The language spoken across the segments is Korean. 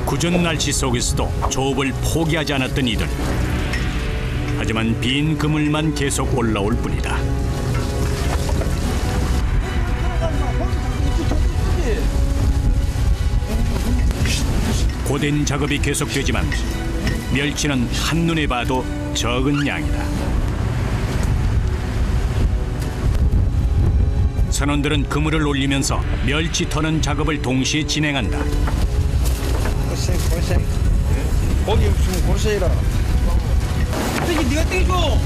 궂은 날씨 속에서도 조업을 포기하지 않았던 이들. 하지만 빈 그물만 계속 올라올 뿐이다. 고된 작업이 계속되지만 멸치는 한눈에 봐도 적은 양이다. 선원들은 그물을 올리면서 멸치 터는 작업을 동시에 진행한다. 고생. 고기 없으면 고생이라. 이게 네가 떼줘.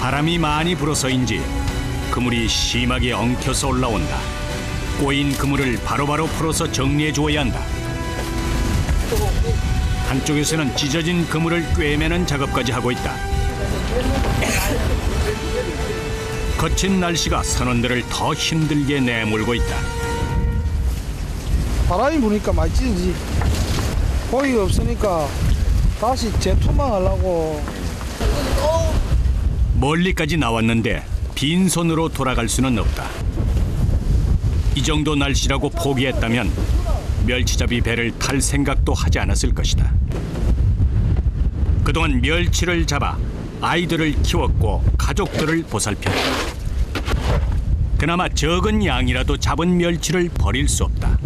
바람이 많이 불어서인지 그물이 심하게 엉켜서 올라온다. 꼬인 그물을 바로바로 풀어서 정리해 주어야 한다. 한쪽에서는 찢어진 그물을 꿰매는 작업까지 하고 있다. 거친 날씨가 선원들을 더 힘들게 내몰고 있다. 바람이 부니까 많이 찢어지. 고기가 없으니까 다시 재투망하려고. 멀리까지 나왔는데 빈손으로 돌아갈 수는 없다. 이 정도 날씨라고 포기했다면 멸치잡이 배를 탈 생각도 하지 않았을 것이다. 그동안 멸치를 잡아 아이들을 키웠고 가족들을 보살폈다. 그나마 적은 양이라도 잡은 멸치를 버릴 수 없다.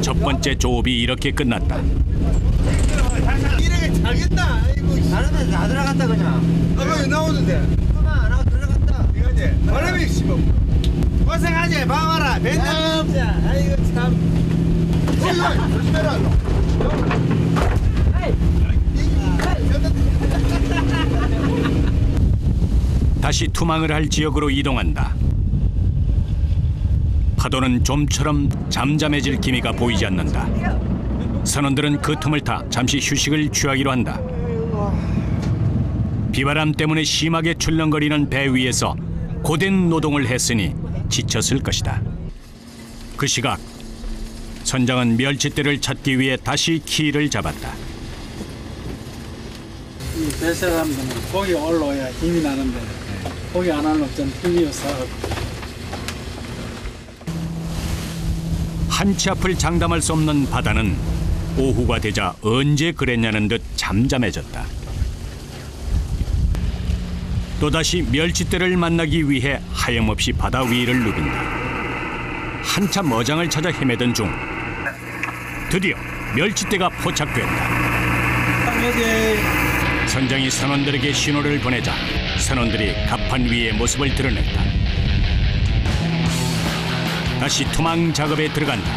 첫 번째 조업이 이렇게 끝났다. 이렇게 잘겠다. 아이고 다른 다 들어갔다 그냥. 아까 나오는데. 그만 안 하고 들어갔다. 이거지. 바람이 씹어. 고생하지. 봐봐라. 맨날. 아이고 참. 조심해라. 다시 투망을 할 지역으로 이동한다. 파도는 좀처럼 잠잠해질 기미가 보이지 않는다. 선원들은 그 틈을 타 잠시 휴식을 취하기로 한다. 비바람 때문에 심하게 출렁거리는 배 위에서 고된 노동을 했으니 지쳤을 것이다. 그 시각 선장은 멸치떼를 찾기 위해 다시 키를 잡았다. 이 배사람들은 고기 올라와야 힘이 나는데 고기 안 하는 없잖아. 힘이 없어. 한치 앞을 장담할 수 없는 바다는 오후가 되자 언제 그랬냐는 듯 잠잠해졌다. 또다시 멸치떼를 만나기 위해 하염없이 바다 위를 누빈다. 한참 어장을 찾아 헤매던 중 드디어 멸치떼가 포착됐다. 여기 선장이 선원들에게 신호를 보내자 선원들이 갑판 위의 모습을 드러냈다. 다시 투망 작업에 들어간다.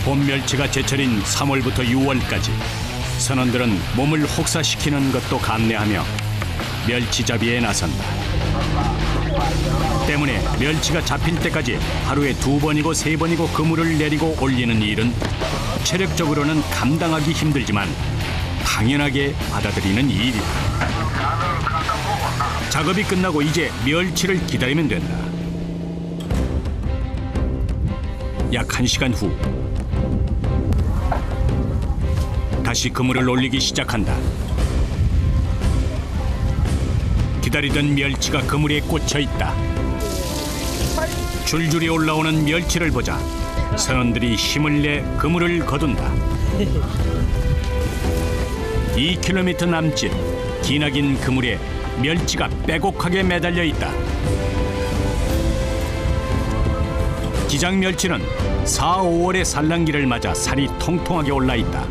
봄 멸치가 제철인 3월부터 6월까지 선원들은 몸을 혹사시키는 것도 감내하며 멸치잡이에 나선다. 때문에 멸치가 잡힐 때까지 하루에 2번이고 3번이고 그물을 내리고 올리는 일은 체력적으로는 감당하기 힘들지만 당연하게 받아들이는 일이다. 작업이 끝나고 이제 멸치를 기다리면 된다. 약 1시간 후 다시 그물을 올리기 시작한다. 기다리던 멸치가 그물에 꽂혀 있다. 줄줄이 올라오는 멸치를 보자 선원들이 힘을 내 그물을 거둔다. 2km 남짓 기나긴 그물에 멸치가 빼곡하게 매달려 있다. 기장 멸치는 4, 5월의 산란기를 맞아 살이 통통하게 올라 있다.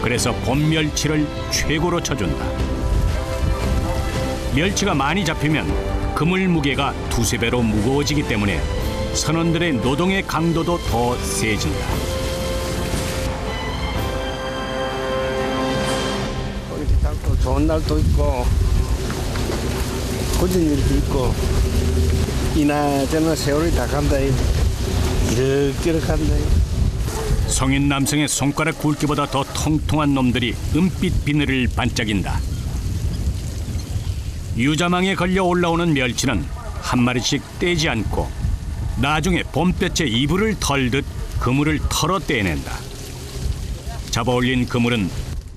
그래서 봄 멸치를 최고로 쳐준다. 멸치가 많이 잡히면 그물 무게가 2~3배로 무거워지기 때문에 선원들의 노동의 강도도 더 세진다. 또 좋은 날도 있고 굳은 일도 있고 이나저나 세월이 다 간다. 이렇게 간다. 성인 남성의 손가락 굵기보다 더 통통한 놈들이 은빛 비늘을 반짝인다. 유자망에 걸려 올라오는 멸치는 한 마리씩 떼지 않고 나중에 봄볕에 이불을 털듯 그물을 털어 떼낸다. 잡아올린 그물은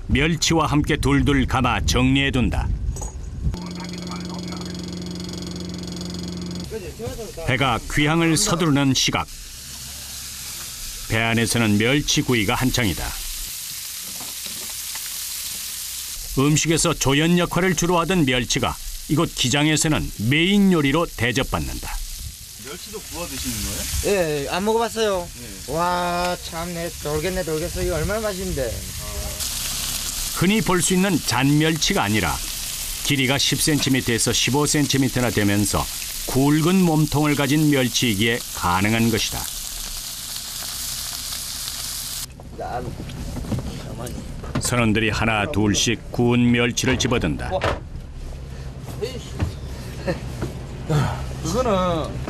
멸치와 함께 둘둘 감아 정리해둔다. 배가 귀향을 서두르는 시각. 배 안에서는 멸치구이가 한창이다. 음식에서 조연 역할을 주로 하던 멸치가 이곳 기장에서는 메인 요리로 대접받는다. 멸치도 구워 드시는 거예요? 예, 안 먹어봤어요. 와, 참내 돌겠어. 이거 얼마나 맛있는데. 흔히 볼 수 있는 잔멸치가 아니라 길이가 10cm에서 15cm나 되면서 굵은 몸통을 가진 멸치이기에 가능한 것이다. 선원들이 하나 둘씩 구운 멸치를 집어든다. 그거는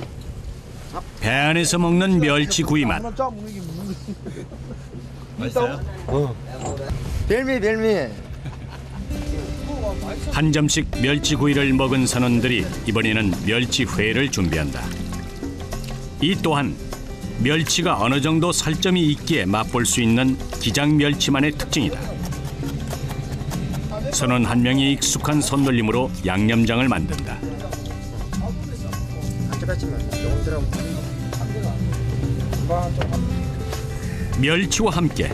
배 안에서 먹는 멸치 구이 맛. 맛있어요? 별미. 한 점씩 멸치 구이를 먹은 선원들이 이번에는 멸치회를 준비한다. 이 또한 멸치가 어느 정도 살점이 있기에 맛볼 수 있는 기장 멸치만의 특징이다. 선원 한 명이 익숙한 손놀림으로 양념장을 만든다. 한쪽같지만 조금 들어가면. 멸치와 함께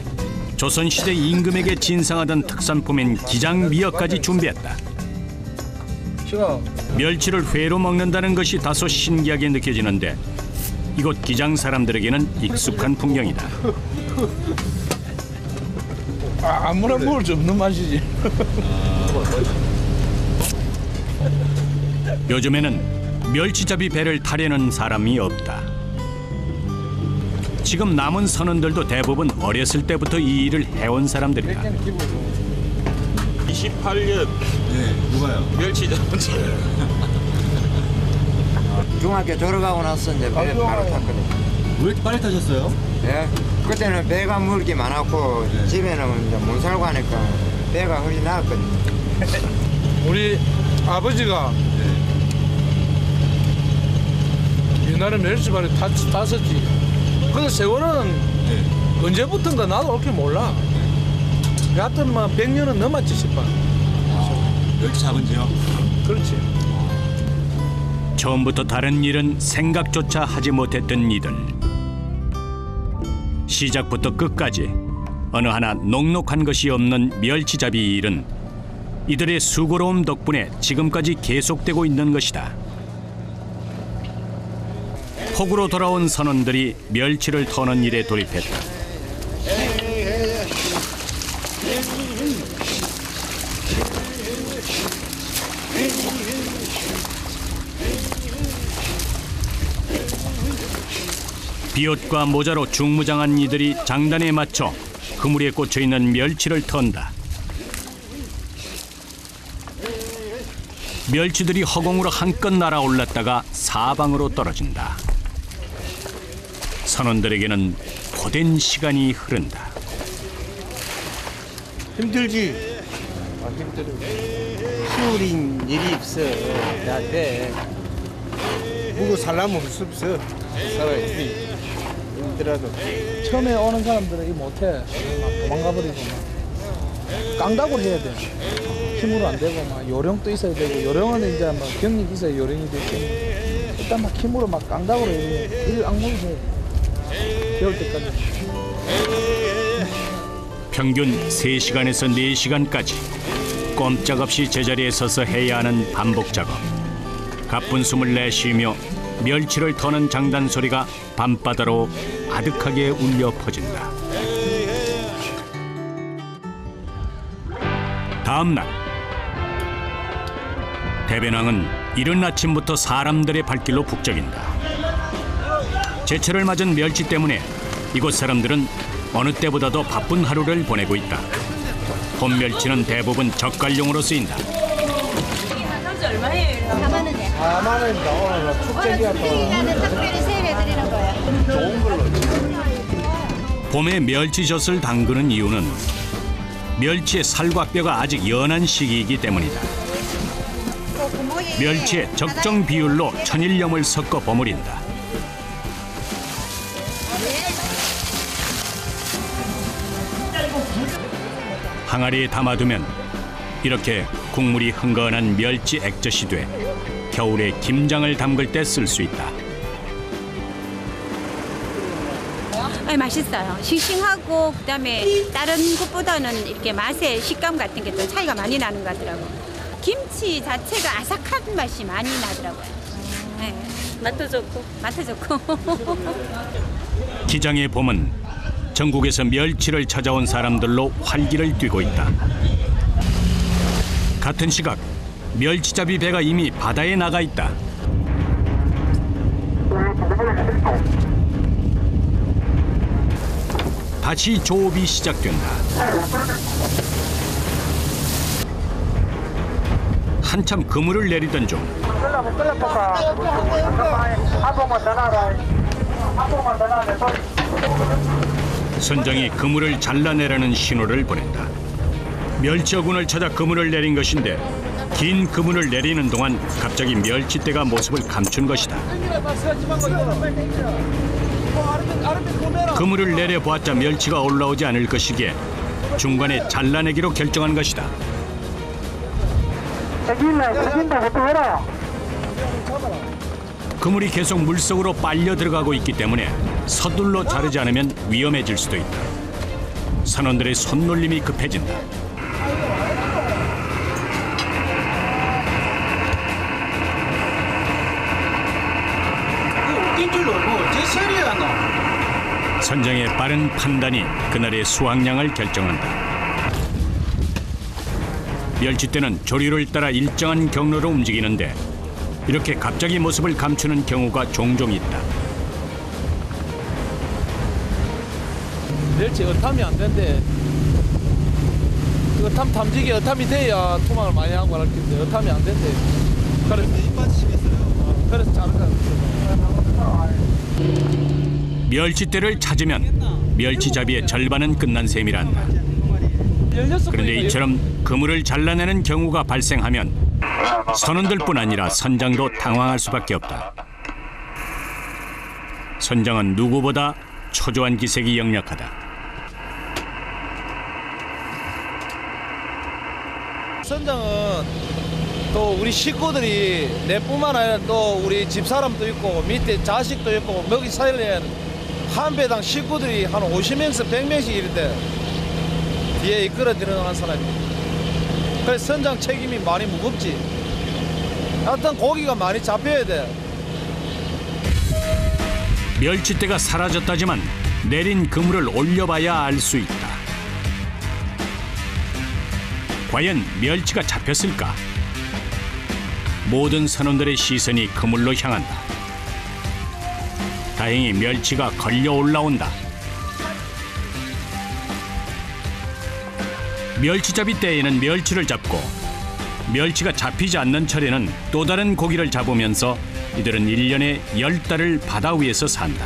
조선시대 임금에게 진상하던 특산품인 기장 미역까지 준비했다. 멸치를 회로 먹는다는 것이 다소 신기하게 느껴지는데 이곳 기장 사람들에게는 익숙한 풍경이다. 아무나 먹을 수 없는 맛이지. 요즘에는 멸치잡이 배를 타려는 사람이 없다. 지금 남은 선원들도 대부분 어렸을 때부터 이 일을 해온 사람들이다. 28년 누가요? 멸치 잡은 지 중학교 졸업하고 나서 이제 배 바로 탔거든요. 왜 이렇게 빨리 타셨어요? 예. 그때는 배가 먹을 게 많았고 집에는 이제 못 살고 하니까 배가 훨씬 나았거든요. 우리 아버지가 옛날에 멸치발에 탔었지. 근데 세월은 언제부턴가 나도 그렇게 몰라. 여하튼 뭐 100년은 넘었지 싶어. 멸치 잡은 지요? 그렇지. 처음부터 다른 일은 생각조차 하지 못했던 이들. 시작부터 끝까지 어느 하나 녹록한 것이 없는 멸치잡이 일은 이들의 수고로움 덕분에 지금까지 계속되고 있는 것이다. 폭우로 돌아온 선원들이 멸치를 터는 일에 돌입했다. 비옷과 모자로 중무장한 이들이 장단에 맞춰 그물에 꽂혀있는 멸치를 턴다. 멸치들이 허공으로 한껏 날아올랐다가 사방으로 떨어진다. 선원들에게는 고된 시간이 흐른다. 힘들지. 힘들어. 쉬운 일이 없어. 나한테 먹고 살려면 수 없어. 살아야지. 힘들어도. 처음에 오는 사람들은 이 못해. 막 도망가버리고 막 깡다구를 해야 돼. 힘으로 안 되고 막 요령도 있어야 되고 요령은 이제 막 경력이 있어야 요령이 되지. 일단 막 힘으로 막 깡다구로 일 악물고 해. 배울 때까지. 평균 3시간에서 4시간까지 꼼짝없이 제자리에 서서 해야 하는 반복 작업. 가쁜 숨을 내쉬며 멸치를 터는 장단 소리가 밤바다로 아득하게 울려 퍼진다. 다음 날 대변왕은 이른 아침부터 사람들의 발길로 북적인다. 제철을 맞은 멸치 때문에 이곳 사람들은 어느 때보다도 바쁜 하루를 보내고 있다. 봄 멸치는 대부분 젓갈용으로 쓰인다. 현재 얼마예요? 4만 원이요. 4만 원입니다. 오늘 축제기야 또. 특별히는 특별히 세일해드리는 거예요. 봄에 멸치젓을 담그는 이유는 멸치의 살과 뼈가 아직 연한 시기이기 때문이다. 멸치에 적정 비율로 천일염을 섞어 버무린다. 항아리에 담아두면 이렇게 국물이 흥건한 멸치 액젓이 돼 겨울에 김장을 담글 때 쓸 수 있다. 맛있어요. 싱싱하고 그다음에 다른 것보다는 이렇게 맛의 식감 같은 게 좀 차이가 많이 나는 것 같더라고요. 김치 자체가 아삭한 맛이 많이 나더라고요. 네. 맛도 좋고. 맛도 좋고. 기장의 봄은 전국에서 멸치를 찾아온 사람들로 활기를 띠고 있다. 같은 시각 멸치잡이 배가 이미 바다에 나가 있다. 다시 조업이 시작된다. 한참 그물을 내리던 중 선장이 그물을 잘라내라는 신호를 보낸다. 멸치 어군을 찾아 그물을 내린 것인데 긴 그물을 내리는 동안 갑자기 멸치떼가 모습을 감춘 것이다. 그물을 내려보았자 멸치가 올라오지 않을 것이기에 중간에 잘라내기로 결정한 것이다. 그물이 계속 물속으로 빨려 들어가고 있기 때문에 서둘러 자르지 않으면 위험해질 수도 있다. 선원들의 손놀림이 급해진다. 선장의 빠른 판단이 그날의 수확량을 결정한다. 멸치떼는 조류를 따라 일정한 경로로 움직이는데 이렇게 갑자기 모습을 감추는 경우가 종종 있다. 멸치 어탐이 안 된대. 어탐 탐지기 어탐이 돼야 토막을 많이 하고 할 텐데 어탐이 안 된대. 그래서 입 빠지시겠어요? 그래서 자르자. 멸치떼를 찾으면 멸치잡이의 절반은 끝난 셈이란다. 그런데 이처럼 그물을 잘라내는 경우가 발생하면 선원들뿐 아니라 선장도 당황할 수밖에 없다. 선장은 누구보다 초조한 기색이 역력하다. 선장은 또 우리 식구들이 내뿐만 아니라 또 우리 집사람도 있고 밑에 자식도 있고 먹이 살려야 한 배당 식구들이 한 50명에서 100명씩 이런데 뒤에 이끌어 들어가는 사람이. 그래서 선장 책임이 많이 무겁지. 하여튼 고기가 많이 잡혀야 돼. 멸치떼가 사라졌다지만 내린 그물을 올려봐야 알 수 있다. 과연 멸치가 잡혔을까? 모든 선원들의 시선이 그물로 향한다. 다행히 멸치가 걸려 올라온다. 멸치잡이 때에는 멸치를 잡고 멸치가 잡히지 않는 철에는 또 다른 고기를 잡으면서 이들은 1년에 10달을 바다 위에서 산다.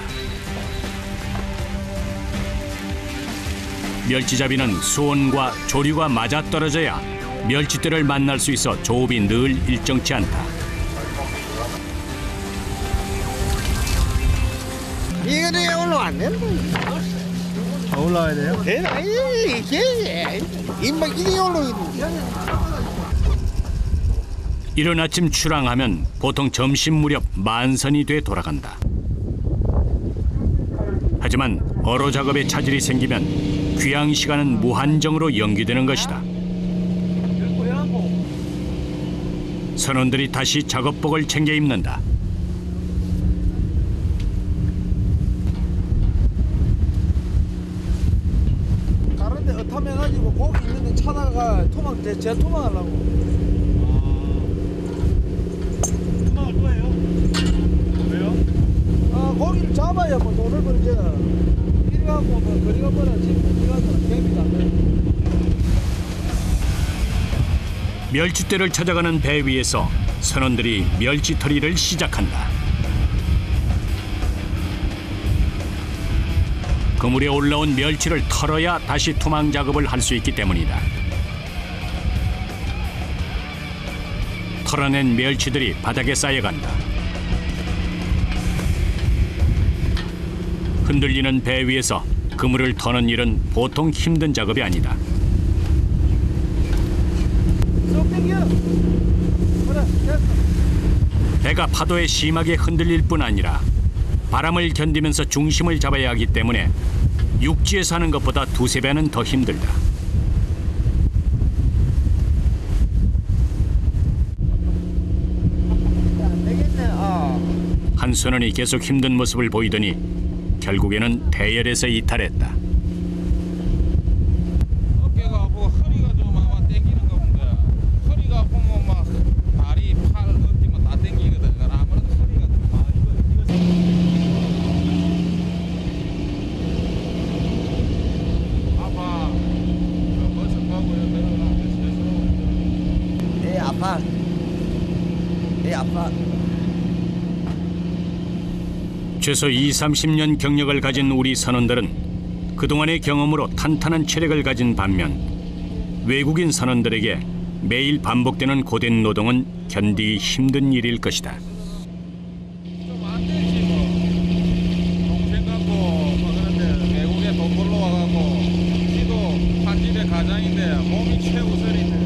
멸치잡이는 수온과 조류가 맞아떨어져야 멸치떼를 만날 수 있어 조업이 늘 일정치 않다. 이거는 올라왔는데. 올라와야 돼요? 이게 입막 이게 올라오는. 이른 아침 출항하면 보통 점심 무렵 만선이 돼 돌아간다. 하지만 어로 작업에 차질이 생기면 귀향 시간은 무한정으로 연기되는 것이다. 선원들이 다시 작업복을 챙겨 입는다. 다른데 어탐해가지고 고기 있는데 찾아가 토막 제 토막하려고. 토막을 또 해요? 왜요? 아 고기를 잡아야 뭐 돈을 벌지. 이리 가고 뭐 거리가 멀어 지금 이리 가서 경비도 안 돼. 멸치떼를 찾아가는 배 위에서 선원들이 멸치털이를 시작한다. 그물에 올라온 멸치를 털어야 다시 토막 작업을 할 수 있기 때문이다. 털어낸 멸치들이 바닥에 쌓여간다. 흔들리는 배 위에서 그물을 터는 일은 보통 힘든 작업이 아니다. 배가 파도에 심하게 흔들릴 뿐 아니라 바람을 견디면서 중심을 잡아야 하기 때문에 육지에서 하는 것보다 두세 배는 더 힘들다. 한선원이 계속 힘든 모습을 보이더니 결국에는 대열에서 이탈했다. 어깨가 아프고 허리가 좀 아마 땡기는가 본데 허리가 아프면 막 다리, 팔, 어깨만 다 땡기거든. 아무래도 허리가 좀 아파. 벌써 가고 내려가면 배 아파. 배 아파. 최소 20-30년 경력을 가진 우리 선원들은 그동안의 경험으로 탄탄한 체력을 가진 반면 외국인 선원들에게 매일 반복되는 고된 노동은 견디기 힘든 일일 것이다. 좀 안 되지 뭐. 동생 같고 뭐 그런데 외국에 돈 벌러 와가고 지도 한 집의 가장인데 몸이 최우선인데.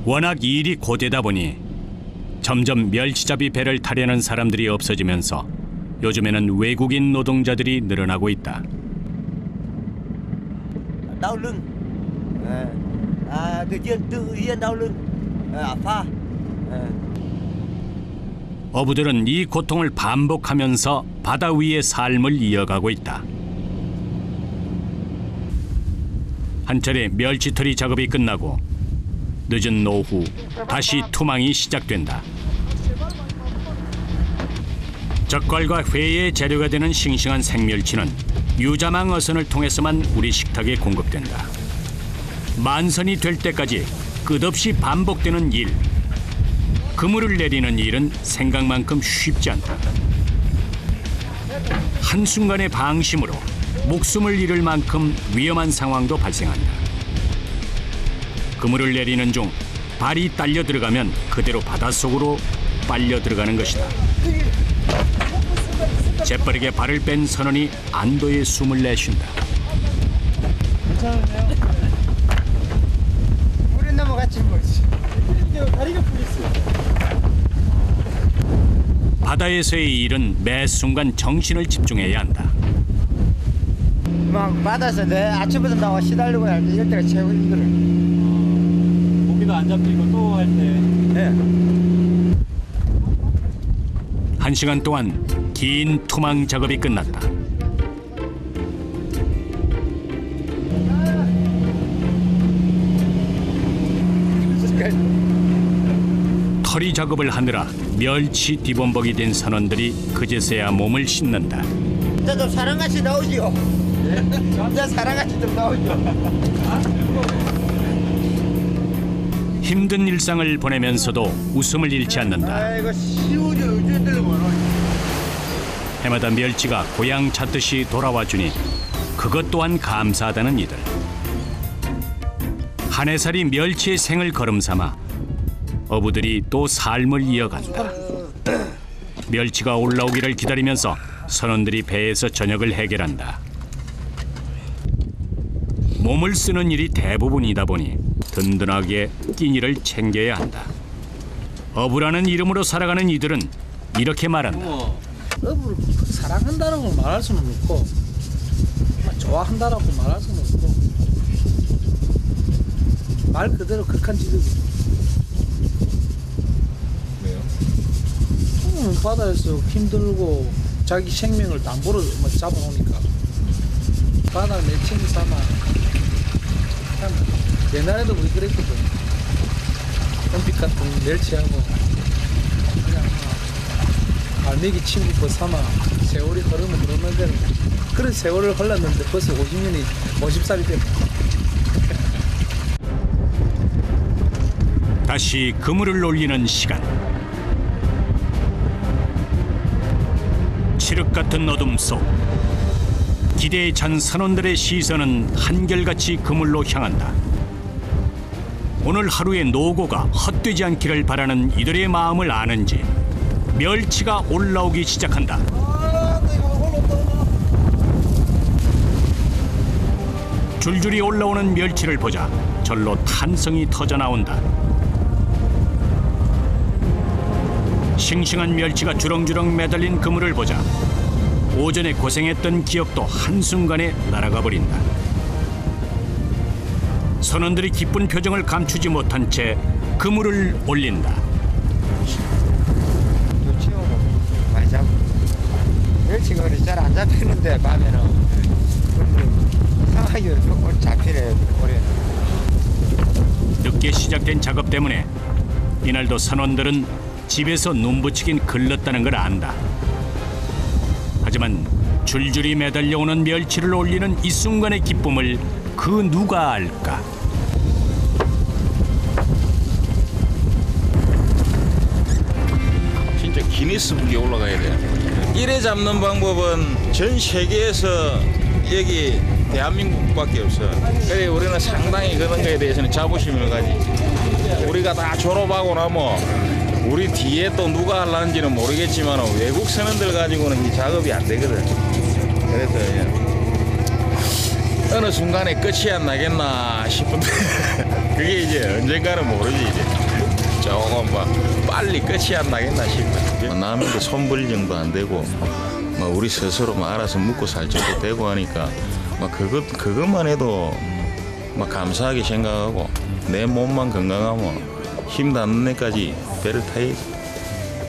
워낙 일이 고되다 보니 점점 멸치잡이 배를 타려는 사람들이 없어지면서 요즘에는 외국인 노동자들이 늘어나고 있다. Đau lưng. Tự nhiên đau lưng. 아파. 어부들은 이 고통을 반복하면서 바다 위의 삶을 이어가고 있다. 한 차례 멸치털이 작업이 끝나고 늦은 오후 다시 투망이 시작된다. 젓갈과 회의 재료가 되는 싱싱한 생멸치는 유자망 어선을 통해서만 우리 식탁에 공급된다. 만선이 될 때까지 끝없이 반복되는 일. 그물을 내리는 일은 생각만큼 쉽지 않다. 한순간의 방심으로 목숨을 잃을 만큼 위험한 상황도 발생한다. 그물을 내리는 중 발이 딸려 들어가면 그대로 바닷속으로 빨려 들어가는 것이다. 재빠르게 발을 뺀 선원이 안도의 숨을 내쉰다. 괜찮으세요? 물에 넘어갔지 뭐지. 다리가 풀렸어요. 바다에서의 일은 매 순간 정신을 집중해야 한다. 막 바다에서 내 아침부터 나와 시달리고 할 때 이럴 때가 최고 힘들어. 고기도 안 잡히고 또 할 때. 네. 1시간 동안 긴 투망 작업이 끝났다. 털이 작업을 하느라 멸치 뒤범벅이 된 선원들이 그제서야 몸을 씻는다. 이제 좀 사람같이 나오지요. 이제 사람같이 좀 나오죠. 힘든 일상을 보내면서도 웃음을 잃지 않는다. 아이고 시우죠. 요즘들 뭐노. 해마다 멸치가 고향 찾듯이 돌아와 주니 그것 또한 감사하다는 이들. 한 해살이 멸치의 생을 걸음삼아 어부들이 또 삶을 이어간다. 멸치가 올라오기를 기다리면서 선원들이 배에서 저녁을 해결한다. 몸을 쓰는 일이 대부분이다 보니 든든하게 끼니를 챙겨야 한다. 어부라는 이름으로 살아가는 이들은 이렇게 말한다. 어부를 사랑한다라고 말할 수는 없고 좋아한다라고 말할 수는 없고 말 그대로 극한지대지. 왜요? 바다에서 힘들고 자기 생명을 담보로 잡아놓으니까 바다 매칭 삼아. 참 옛날에도 우리 그랬거든. 은빛 같은 멸치하고 그냥 갈매기 친구 삼아 세월이 흐르면 흐르는 대로 그런 세월을 흘렀는데 벌써 50년이 50살이 됐다. 다시 그물을 올리는 시간. 칠흑 같은 어둠 속 기대에 찬 선원들의 시선은 한결같이 그물로 향한다. 오늘 하루의 노고가 헛되지 않기를 바라는 이들의 마음을 아는지 멸치가 올라오기 시작한다. 줄줄이 올라오는 멸치를 보자 절로 탄성이 터져 나온다. 싱싱한 멸치가 주렁주렁 매달린 그물을 보자 오전에 고생했던 기억도 한순간에 날아가 버린다. 선원들이 기쁜 표정을 감추지 못한 채 그물을 올린다. 좋지요. 많이 잡고. 멸치가 잘 안 잡히는데 밤에는. 근데 이상하게 오늘 잡히네 올해는. 늦게 시작된 작업 때문에 이날도 선원들은 집에서 눈부치긴 글렀다는 걸 안다. 하지만 줄줄이 매달려오는 멸치를 올리는 이 순간의 기쁨을 그 누가 알까? 진짜 기니스북에 올라가야 돼요. 이래 잡는 방법은 전 세계에서 여기 대한민국밖에 없어. 그래 우리는 상당히 그런 거에 대해서는 자부심을 가지지. 우리가 다 졸업하고 나면 우리 뒤에 또 누가 하려는지는 모르겠지만 외국 선원들 가지고는 이 작업이 안 되거든. 그래서 어느 순간에 끝이 안 나겠나 싶은데 그게 이제 언젠가는 모르지 이제. 조금 빨리 끝이 안 나겠나 싶어. 남한테 손벌 정도 안 되고 우리 스스로 알아서 먹고 살 정도 되고 하니까 그것만 해도 감사하게 생각하고 내 몸만 건강하면 힘 닿는 데까지 배를 타야지.